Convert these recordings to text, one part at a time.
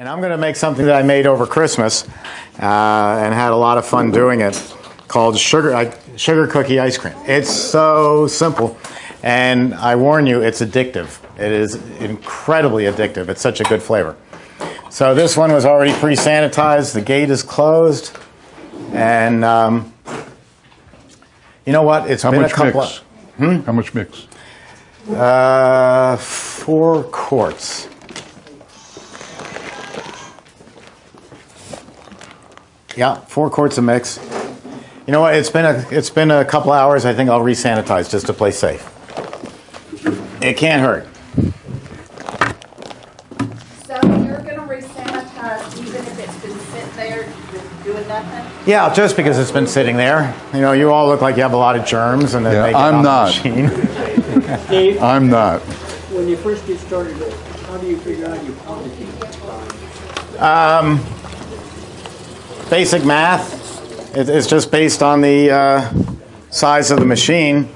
And I'm going to make something that I made over Christmas and had a lot of fun doing it, called sugar cookie ice cream. It's so simple, and I warn you, it's addictive. It is incredibly addictive. It's such a good flavor. So this one was already pre-sanitized. The gate is closed, and you know what? It's been a couple. How much mix? 4 quarts. Yeah, 4 quarts of mix. You know what? It's been a couple hours. I think I'll re-sanitize just to play safe. It can't hurt. So you're going to re-sanitize even if it's been sitting there just doing nothing? Yeah, just because it's been sitting there. You know, you all look like you have a lot of germs, and yeah, they get I'm on not. the machine. Dave, I'm not. when you first get started, how do you figure out your quantity? Basic math. It's just based on the size of the machine.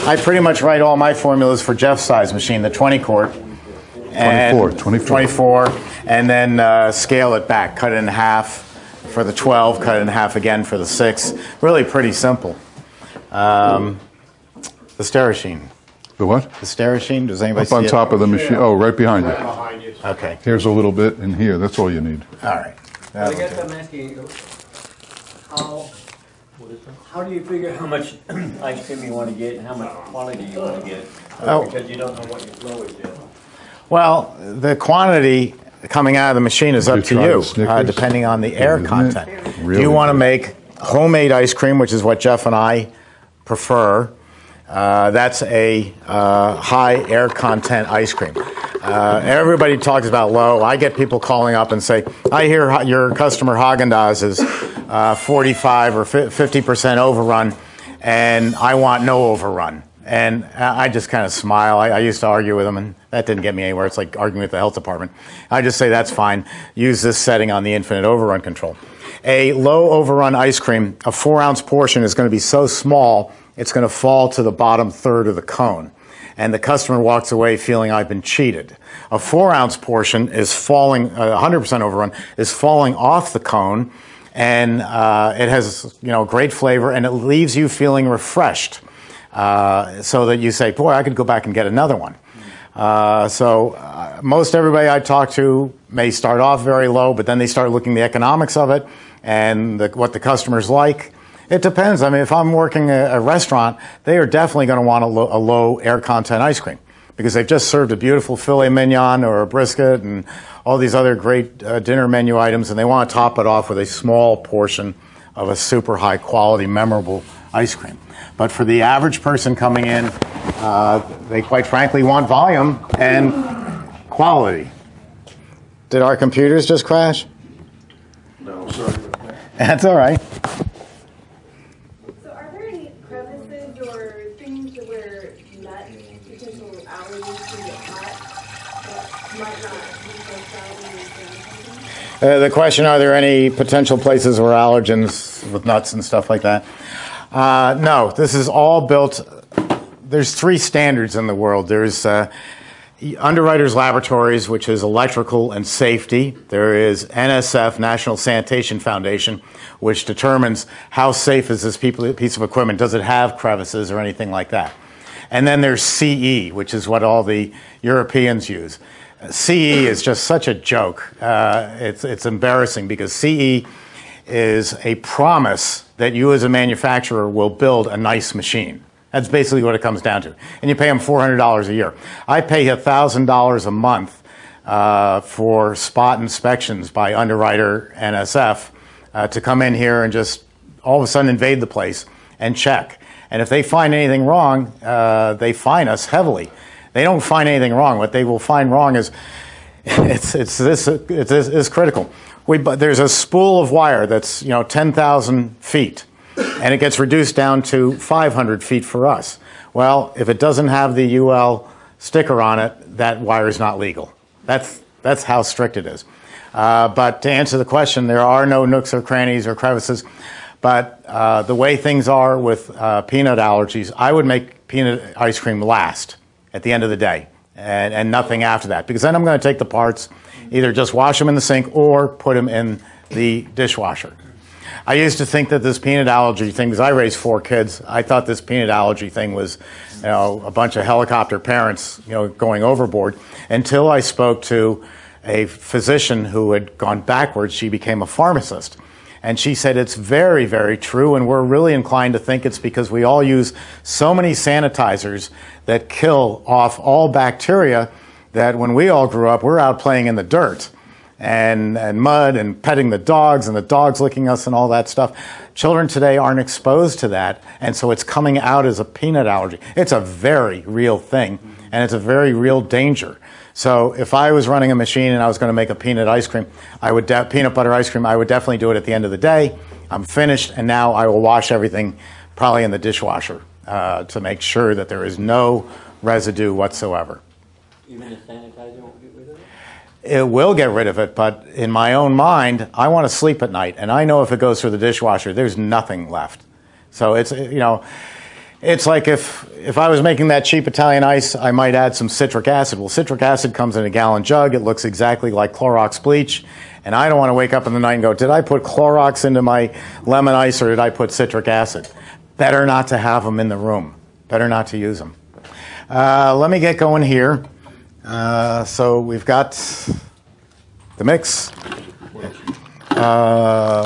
I pretty much write all my formulas for Jeff's size machine, the 20 quart. 24. And then scale it back, cut it in half for the 12, cut it in half again for the 6. Really pretty simple. The Sterashine. The what? The Sterashine, does anybody Up see on it? top of the machine. Oh, right behind you. Okay. Here's a little bit, and here. That's all you need. All right. I guess I'm asking you, how do you figure how much ice cream you want to get and how much quality you want to get? Because you don't know what your flow is yet. Well, the quantity coming out of the machine is up to you, depending on the air content. Really? Do you want to make homemade ice cream, which is what Jeff and I prefer? That's a high air content ice cream. Everybody talks about low. I get people calling up and say, I hear your customer Haagen-Dazs is 45 or 50% overrun, and I want no overrun. And I just kind of smile. I used to argue with them, and that didn't get me anywhere. It's like arguing with the health department. I just say, that's fine. Use this setting on the infinite overrun control. A low overrun ice cream, a 4-ounce portion is going to be so small, it's going to fall to the bottom third of the cone. And the customer walks away feeling I've been cheated. A 4-ounce portion is falling, 100% overrun, is falling off the cone, and it has, you know, great flavor, and it leaves you feeling refreshed. So that you say, boy, I could go back and get another one. Most everybody I talk to may start off very low, but then they start looking at the economics of it and what the customers like. It depends. I mean, if I'm working a restaurant, they are definitely going to want a low air content ice cream because they've just served a beautiful filet mignon or a brisket and all these other great dinner menu items, and they want to top it off with a small portion of a super high quality, memorable ice cream. But for the average person coming in, they quite frankly want volume and quality. Did our computers just crash? No, sorry. That's all right. So are there any crevices or things where nuts, potential allergies can get hot that might not be so salty? The question, are there any potential places where allergens with nuts and stuff like that? No, this is all built. There's 3 standards in the world. There's Underwriters Laboratories, which is electrical and safety. There is NSF, National Sanitation Foundation, which determines how safe is this piece of equipment. Does it have crevices or anything like that? And then there's CE, which is what all the Europeans use. CE is just such a joke. It's embarrassing because CE is a promise that you as a manufacturer will build a nice machine. That's basically what it comes down to. And you pay them $400 a year. I pay $1,000 a month for spot inspections by Underwriter NSF to come in here and just all of a sudden invade the place and check. And if they find anything wrong, they fine us heavily. They don't find anything wrong. What they will find wrong is it's critical. There's a spool of wire that's 10,000 feet, and it gets reduced down to 500 feet for us. Well, if it doesn't have the UL sticker on it, that wire is not legal. That's how strict it is. But to answer the question, there are no nooks or crannies or crevices. But the way things are with peanut allergies, I would make peanut ice cream last at the end of the day, and nothing after that, because then I'm going to take the parts Either just wash them in the sink or put them in the dishwasher. I used to think that this peanut allergy thing, because I raised 4 kids, I thought this peanut allergy thing was, a bunch of helicopter parents, going overboard, until I spoke to a physician who had gone backwards. She became a pharmacist. And she said it's very, very true, and we're really inclined to think it's because we all use so many sanitizers that kill off all bacteria that when we all grew up, we're out playing in the dirt and mud and petting the dogs and the dogs licking us and all that stuff. Children today aren't exposed to that, and so it's coming out as a peanut allergy. It's a very real thing, and it's a very real danger. So if I was running a machine and I was going to make a peanut ice cream, peanut butter ice cream, I would definitely do it at the end of the day. I'm finished, and now I will wash everything probably in the dishwasher to make sure that there is no residue whatsoever. Even the sanitizer won't get rid of it? It will get rid of it, but in my own mind, I want to sleep at night, and I know if it goes through the dishwasher, there's nothing left. So it's, it's like if I was making that cheap Italian ice, I might add some citric acid. Well, citric acid comes in a gallon jug. It looks exactly like Clorox bleach. And I don't want to wake up in the night and go, did I put Clorox into my lemon ice or did I put citric acid? Better not to have them in the room. Better not to use them. Let me get going here. So we've got the mix.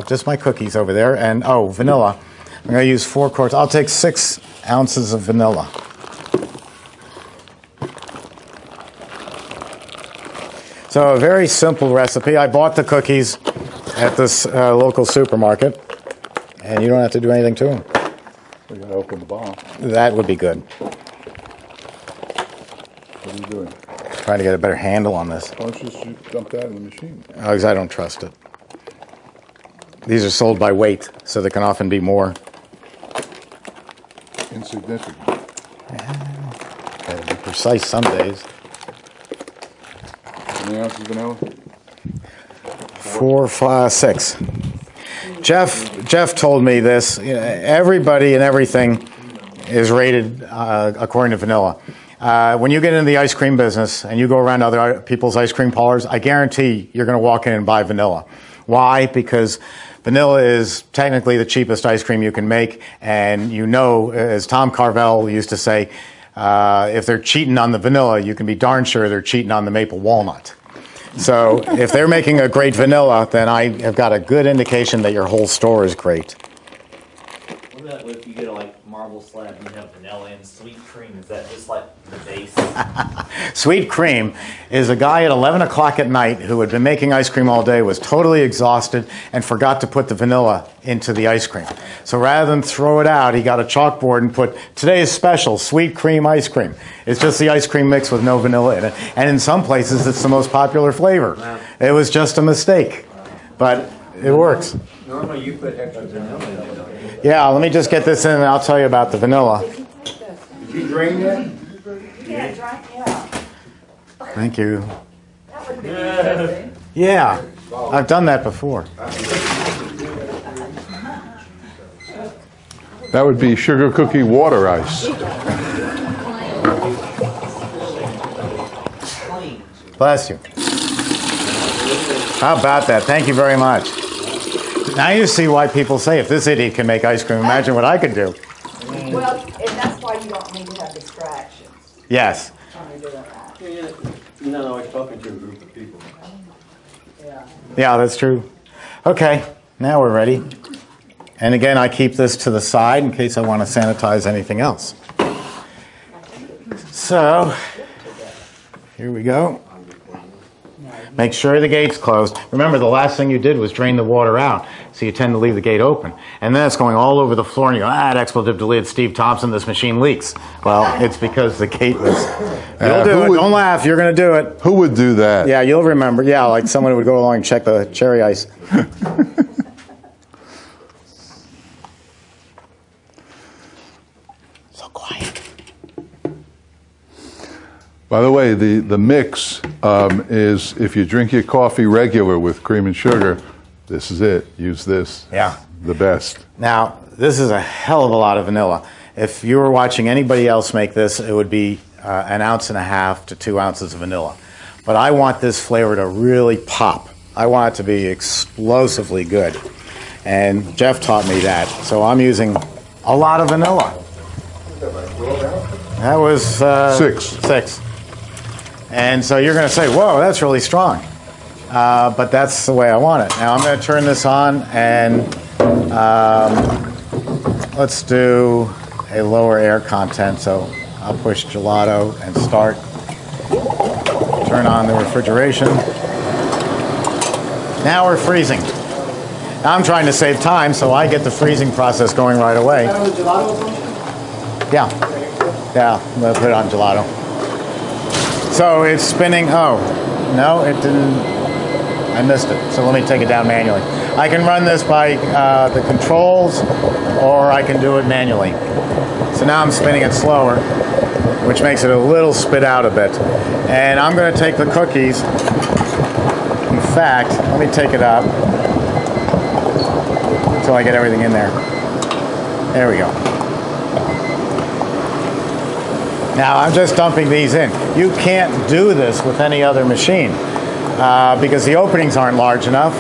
Just my cookies over there. And, vanilla. I'm going to use 4 quarts. I'll take 6 ounces of vanilla. So a very simple recipe. I bought the cookies at this local supermarket, and you don't have to do anything to them. We got to open the bottle. That would be good. What are you doing? Trying to get a better handle on this. Why don't you just dump that in the machine? Because I don't trust it. These are sold by weight, so there can often be more. Insignificant. Gotta be precise some days. How many ounces of vanilla? 4, 5, 6. Jeff told me this. Everybody and everything is rated according to vanilla. When you get into the ice cream business and you go around other people's ice cream parlors, I guarantee you're going to walk in and buy vanilla. Why? Because vanilla is technically the cheapest ice cream you can make, and as Tom Carvel used to say, if they're cheating on the vanilla, you can be darn sure they're cheating on the maple walnut. So if they're making a great vanilla, then I have got a good indication that your whole store is great. What about if you get a marble slab and you have vanilla and sweet cream? Is that just like the base? Sweet cream is a guy at 11 o'clock at night who had been making ice cream all day, was totally exhausted, and forgot to put the vanilla into the ice cream. So rather than throw it out, he got a chalkboard and put, today's special, sweet cream ice cream. It's just the ice cream mix with no vanilla in it. And in some places, it's the most popular flavor. Wow. It was just a mistake, but it works. Normally you put extra vanilla in it, don't you? Yeah, let me just get this in and I'll tell you about the vanilla. Did you drain that? Yeah, dry, yeah. Thank you. That would be interesting. Yeah, I've done that before. That would be sugar cookie water ice. Bless you. How about that? Thank you very much. Now you see why people say, if this idiot can make ice cream, imagine what I could do. Well, and that's why you don't need to have distractions Yes. when you're doing that. You're not always talking to a group of people. Yeah. Yeah, that's true. Okay, now we're ready. And again, I keep this to the side in case I want to sanitize anything else. So, here we go. Make sure the gate's closed. Remember, the last thing you did was drain the water out, so you tend to leave the gate open. And then it's going all over the floor, and you go, expletive deleted, Steve Thompson, this machine leaks. Well, it's because the gate was... You'll do it. Don't laugh. You're going to do it. Who would do that? Yeah, you'll remember. Yeah, like someone would go along and check the cherry ice. So quiet. By the way, the mix is, if you drink your coffee regular with cream and sugar, this is it. Use this. Yeah. The best. Now, this is a hell of a lot of vanilla. If you were watching anybody else make this, it would be 1.5 ounces to 2 ounces of vanilla. but I want this flavor to really pop. I want it to be explosively good. And Jeff taught me that. So I'm using a lot of vanilla. That was 6. And so you're going to say, whoa, that's really strong. But that's the way I want it. Now I'm going to turn this on and let's do a lower air content. So I'll push gelato and start. Turn on the refrigeration. Now we're freezing. Now I'm trying to save time, so I get the freezing process going right away. Yeah. Yeah, I'm going to put it on gelato. So it's spinning. Oh, no, it didn't. I missed it. So let me take it down manually. I can run this by the controls, or I can do it manually. So now I'm spinning it slower, which makes it a little spit out a bit. And I'm going to take the cookies. In fact, let me take it up until I get everything in there. There we go. Now I'm just dumping these in. You can't do this with any other machine because the openings aren't large enough.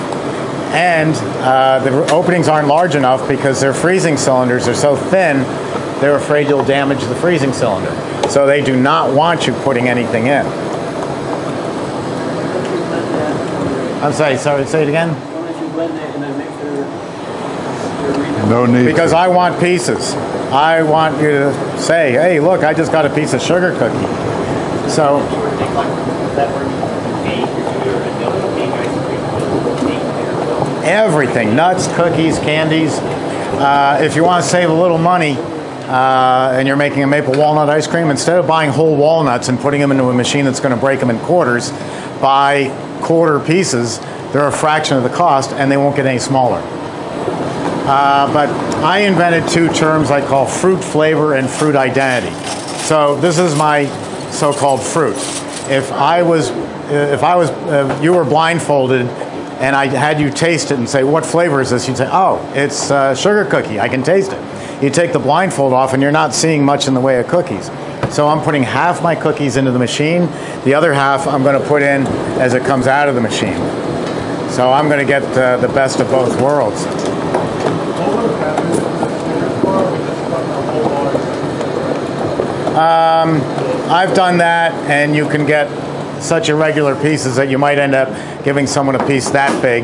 And the openings aren't large enough because their freezing cylinders are so thin, they're afraid you'll damage the freezing cylinder. So they do not want you putting anything in. I'm sorry, say it again? No need. Because I want pieces. I want you to say, hey, look, I just got a piece of sugar cookie. So, everything, nuts, cookies, candies. If you want to save a little money and you're making a maple walnut ice cream, instead of buying whole walnuts and putting them into a machine that's going to break them in quarters, buy quarter pieces. They're a fraction of the cost and they won't get any smaller. But I invented two terms I call fruit flavor and fruit identity. So this is my so-called fruit. If you were blindfolded and I had you taste it and say, what flavor is this? You'd say, oh, it's sugar cookie. I can taste it. You take the blindfold off and you're not seeing much in the way of cookies. So I'm putting half my cookies into the machine. The other half I'm going to put in as it comes out of the machine. So I'm going to get the best of both worlds. I've done that, and you can get such irregular pieces that you might end up giving someone a piece that big,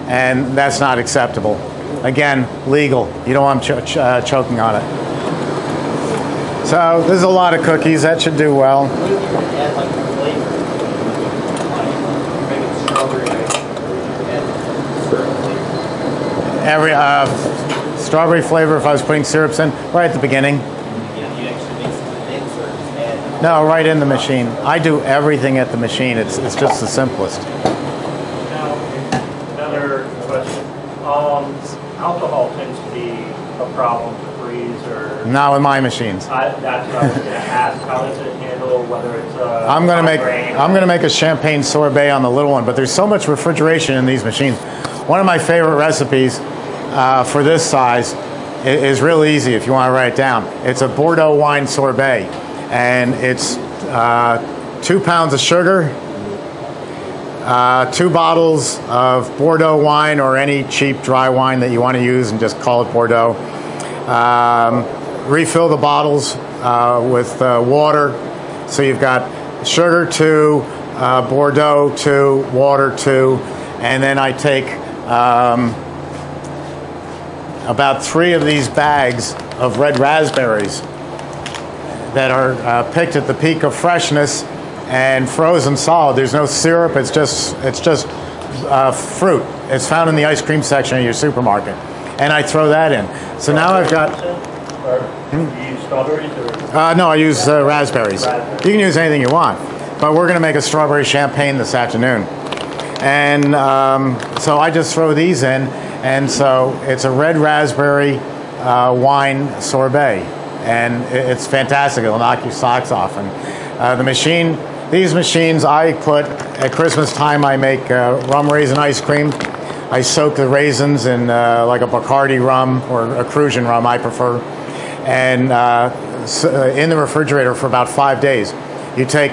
and that's not acceptable. Again, legal. You don't want them choking on it. So there's a lot of cookies. That should do well. Every strawberry flavor, if I was putting syrups in, right at the beginning. No, right in the machine. I do everything at the machine. It's just the simplest. Now, another question. Alcohol tends to be a problem to freeze or... Not with my machines. That's what I was going to ask. How does it handle whether it's I'm going to make a champagne sorbet on the little one, but there's so much refrigeration in these machines. One of my favorite recipes for this size is real easy if you want to write it down. It's a Bordeaux wine sorbet. And it's 2 pounds of sugar, 2 bottles of Bordeaux wine or any cheap dry wine that you want to use and just call it Bordeaux. Refill the bottles with water. So you've got sugar 2, Bordeaux 2, water 2, and then I take about 3 of these bags of red raspberries that are picked at the peak of freshness and frozen solid. There's no syrup. It's just fruit. It's found in the ice cream section of your supermarket, and I throw that in. So now I've got. Do you use strawberries or? No, I use raspberries. You can use anything you want, but we're going to make a strawberry champagne this afternoon, and so I just throw these in, and so it's a red raspberry wine sorbet. And it's fantastic. It'll knock your socks off. And these machines, I put at Christmas time. I make rum raisin ice cream. I soak the raisins in like a Bacardi rum or a Crucian rum, I prefer, and in the refrigerator for about 5 days. You take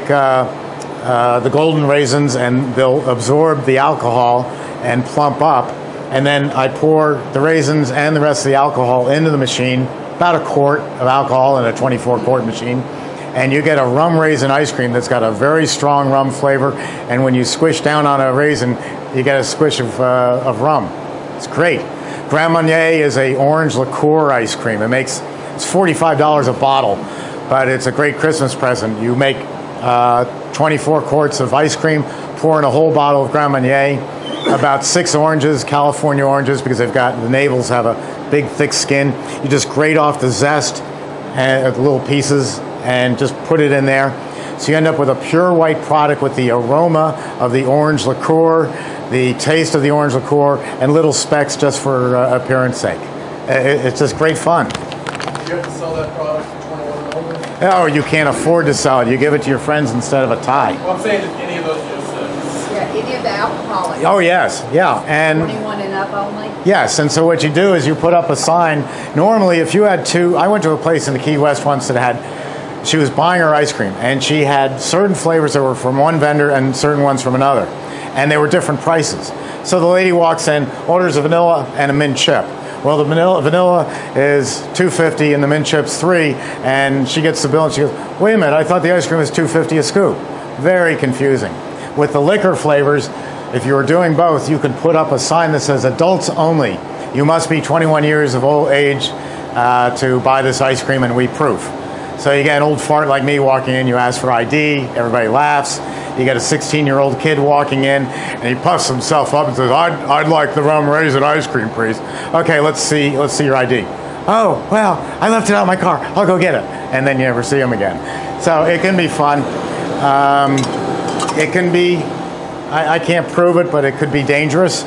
the golden raisins, and they'll absorb the alcohol and plump up. And then I pour the raisins and the rest of the alcohol into the machine, about a quart of alcohol in a 24-quart machine. And you get a rum raisin ice cream that's got a very strong rum flavor. And when you squish down on a raisin, you get a squish of rum. It's great. Grand Marnier is a orange liqueur ice cream. It's $45 a bottle, but it's a great Christmas present. You make 24 quarts of ice cream, pour in a whole bottle of Grand Marnier, about 6 oranges, California oranges, because the navels have a big, thick skin. You just grate off the zest and the little pieces and just put it in there. So you end up with a pure white product with the aroma of the orange liqueur, the taste of the orange liqueur, and little specks just for appearance sake. It's just great fun. Do you have to sell that product for 21 and over? Oh, you can't afford to sell it. You give it to your friends instead of a tie. Well, I'm saying that any of those just Yeah, any of the alcoholic. Oh, yes. Yeah. And 21 and up only? yes, and so what you do is you put up a sign. Normally, if you had I went to a place in the Key West once she was buying her ice cream, and she had certain flavors that were from one vendor and certain ones from another, and they were different prices. So the lady walks in, orders a vanilla and a mint chip. Well, the vanilla is $2.50 and the mint chip's $3, and she gets the bill and she goes, "Wait a minute, I thought the ice cream was $2.50 a scoop." Very confusing. With the liquor flavors, if you were doing both, you could put up a sign that says "Adults only." You must be 21 years of old age to buy this ice cream, and we proof. So you get an old fart like me walking in, you ask for ID, everybody laughs. You get a 16-year-old kid walking in, and he puffs himself up and says, I'd like the rum raisin ice cream, please. Okay, let's see your ID. Oh, well, I left it out in my car. I'll go get it. And then you never see him again. So it can be fun. It can be, I can't prove it, but it could be dangerous.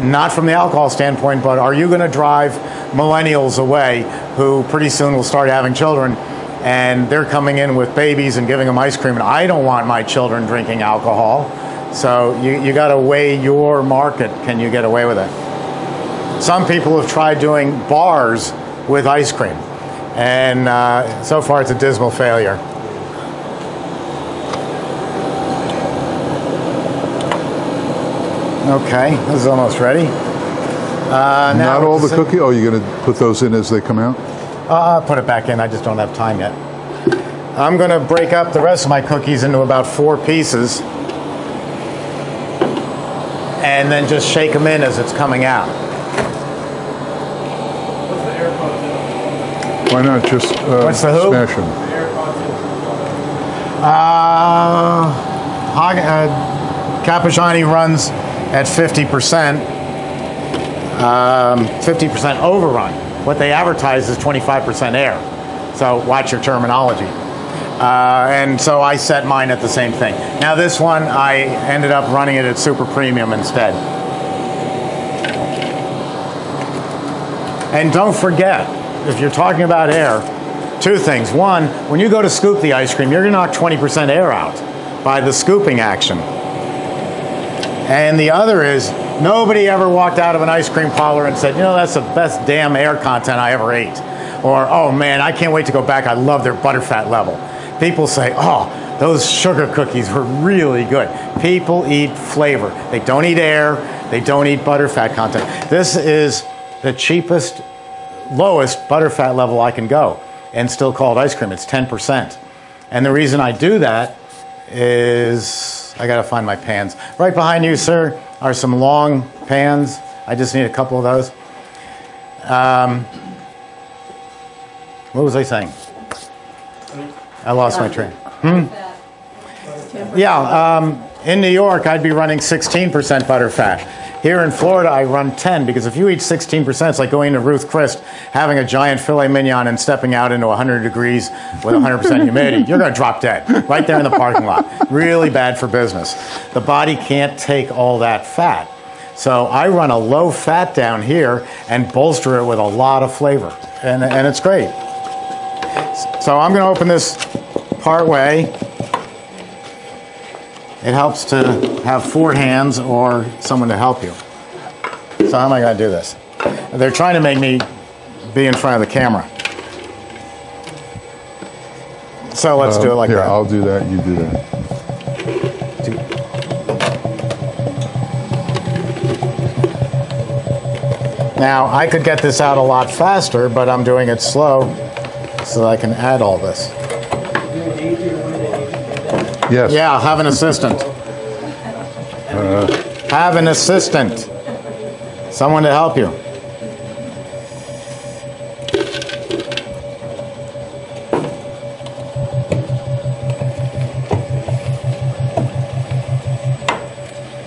Not from the alcohol standpoint, but are you going to drive millennials away who pretty soon will start having children, and they're coming in with babies and giving them ice cream, and I don't want my children drinking alcohol. So you got to weigh your market. Can you get away with it? Some people have tried doing bars with ice cream, and so far it's a dismal failure. Okay, this is almost ready. Not all the cookie? Oh, you're going to put those in as they come out? I'll put it back in. I just don't have time yet. I'm going to break up the rest of my cookies into about 4 pieces and then just shake them in as it's coming out. what's the air content? Why not just What's the who? smash them? The air content. Cappuccini runs at 50%, 50% overrun. What they advertise is 25% air. So watch your terminology. And so I set mine at the same thing. Now this one, I ended up running it at super premium instead. And don't forget, if you're talking about air, 2 things. One, when you go to scoop the ice cream, you're going to knock 20% air out by the scooping action. And the other is, nobody ever walked out of an ice cream parlor and said, you know, that's the best damn air content I ever ate. Or, oh man, I can't wait to go back. I love their butterfat level. People say, oh, those sugar cookies were really good. People eat flavor. They don't eat air. They don't eat butterfat content. This is the cheapest, lowest butterfat level I can go and still call it ice cream. It's 10%. And the reason I do that is, I got to find my pans. Right behind you, sir, are some long pans. I just need a couple of those. What was I saying? I lost my train. Yeah, in New York, I'd be running 16% butterfat. Here in Florida, I run 10, because if you eat 16%, it's like going to Ruth Chris, having a giant filet mignon and stepping out into 100 degrees with 100% humidity. You're going to drop dead right there in the parking lot. Really bad for business. The body can't take all that fat. So I run a low fat down here and bolster it with a lot of flavor. And it's great. So I'm going to open this part way. It helps to have 4 hands or someone to help you. So how am I going to do this? They're trying to make me be in front of the camera. So let's do it like here, that. I'll do that, you do that. Now, I could get this out a lot faster, but I'm doing it slow so that I can add all this. Yes. Yeah, have an assistant. Have an assistant. Someone to help you.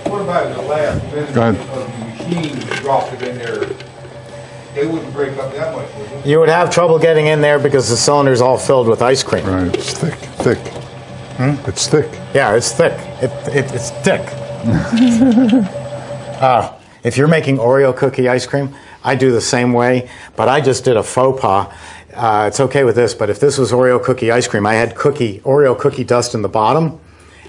What about in the last minute Go ahead. of the machine, you dropped it in there, it wouldn't break up that much, would it? You would have trouble getting in there because the cylinder's all filled with ice cream. Right. It's thick. It's thick. Yeah, it's thick. It's thick. If you're making Oreo cookie ice cream, I do the same way, but I just did a faux pas. It's okay with this, but if this was Oreo cookie ice cream, I had Oreo cookie dust in the bottom,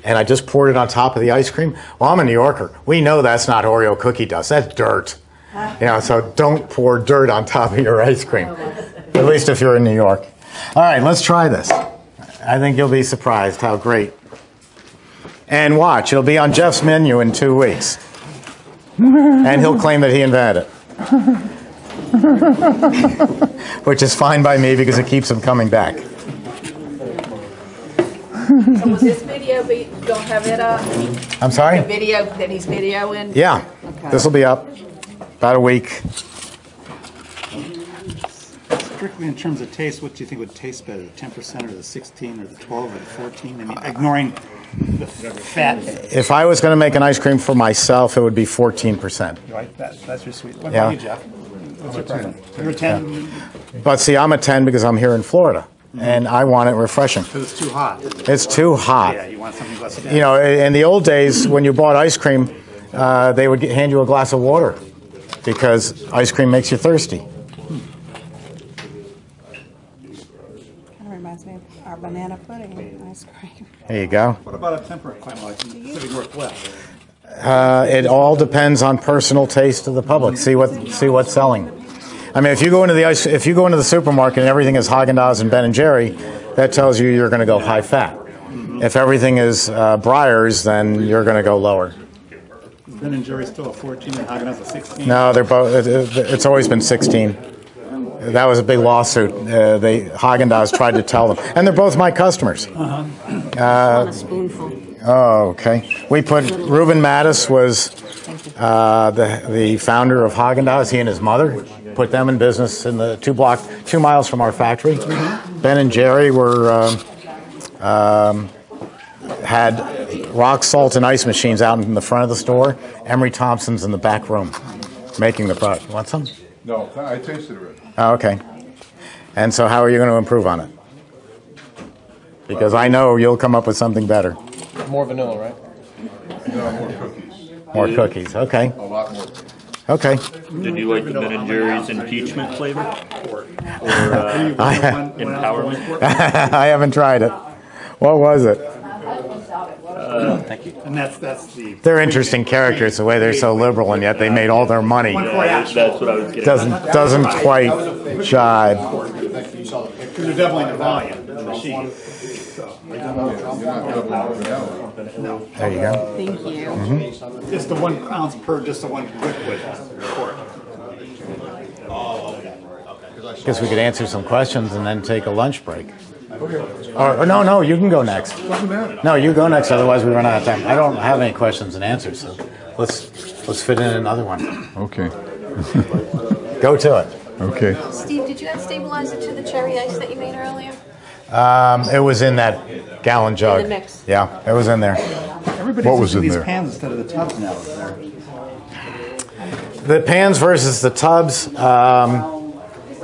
and I just poured it on top of the ice cream. Well, I'm a New Yorker. We know that's not Oreo cookie dust. That's dirt. So don't pour dirt on top of your ice cream, at least if you're in New York. All right, let's try this. I think you'll be surprised how great. And watch, it'll be on Jeff's menu in 2 weeks. And he'll claim that he invented it. Which is fine by me because it keeps him coming back. So will this video be, you'll have it up? I'm sorry? The video that he's videoing? Yeah, Okay. this will be up about a week. Strictly in terms of taste, what do you think would taste better, the 10% or the 16 or the 12 or the 14? I mean, ignoring the fat. If I was going to make an ice cream for myself, it would be 14%. Right? That's your sweet. What Yeah. about you, Jeff? What's your preference? You're a 10 But see, I'm a 10 because I'm here in Florida, and I want it refreshing. because it's too hot. It's too hot. Yeah, you want something less dense. You know, in the old days, when you bought ice cream, they would hand you a glass of water because ice cream makes you thirsty. Kind of reminds me of our banana pudding ice cream. There you go. What about a temperate climate like the Pacific Northwest? It all depends on personal taste of the public. See what's selling. I mean, if you go into the supermarket and everything is Haagen-Dazs and Ben & Jerry, that tells you you're going to go high fat. If everything is Breyers, then you're going to go lower. Is Ben & Jerry's still a 14 and Haagen-Dazs a 16? No, they're both. It's always been 16. That was a big lawsuit. Haagen-Dazs tried to tell them, and they're both my customers. On a spoonful. Oh, okay. We put Reuben Mattis was the founder of Haagen-Dazs. He and his mother put them in business in the 2 miles from our factory. Ben and Jerry were had rock salt and ice machines out in the front of the store. Emery Thompson's in the back room making the product. You want some? No, I tasted it already. Oh, okay. And so how are you going to improve on it? Because I know you'll come up with something better. More vanilla, right? No, more cookies. More cookies. Okay. A lot more. Okay. Did you like the Ben & Jerry's impeachment flavor? Or empowerment? I haven't tried it. What was it? Thank you. And that's the. They're interesting characters, the way they're so liberal, and yet they made all their money. That's what I was getting. Doesn't quite jive. Because they're doubling the volume, the machine. There you go. Thank you. Just the 1 ounce per, just the one liquid quart. Guess we could answer some questions and then take a lunch break. Or no, you can go next. No, you go next. Otherwise, we run out of time. I don't have any questions and answers, so let's fit in another one. Okay. Go to it. Okay. Steve, did you add stabilizer to the cherry ice that you made earlier? It was in that gallon jug. In the mix. Yeah, it was in there. Everybody's What was using in these there? pans instead of the tubs now. Is there? The pans versus the tubs.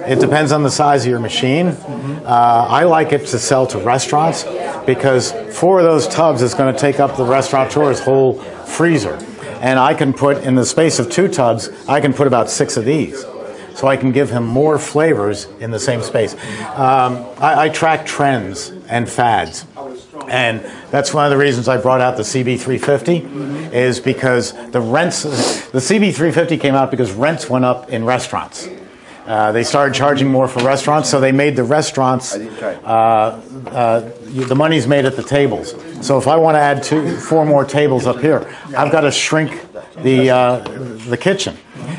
It depends on the size of your machine. I like it to sell to restaurants because 4 of those tubs is going to take up the restaurateur's whole freezer. And I can put, in the space of 2 tubs, I can put about 6 of these. So I can give him more flavors in the same space. I track trends and fads. And that's one of the reasons I brought out the CB350 is because the CB350 came out because rents went up in restaurants. They started charging more for restaurants, so they made the restaurants, the money's made at the tables. So if I want to add 4 more tables up here, I've got to shrink the kitchen.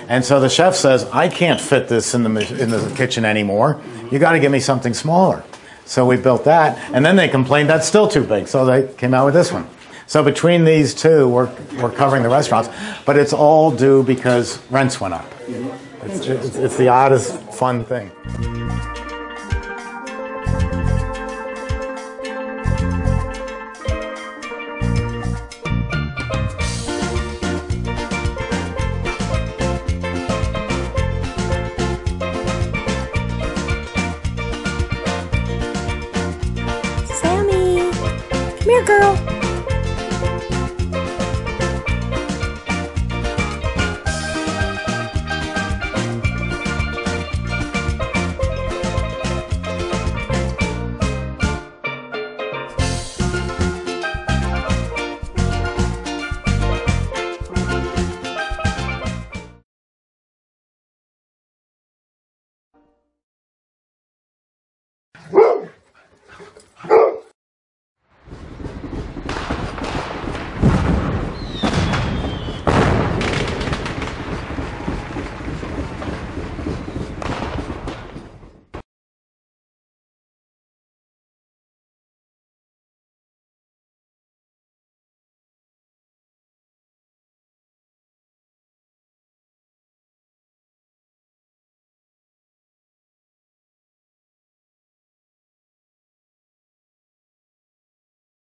And so the chef says, I can't fit this in the kitchen anymore. You got to give me something smaller. So we built that, and then they complained that's still too big, so they came out with this one. So between these two, we're covering the restaurants, but it's all due because rents went up. It's the oddest fun thing.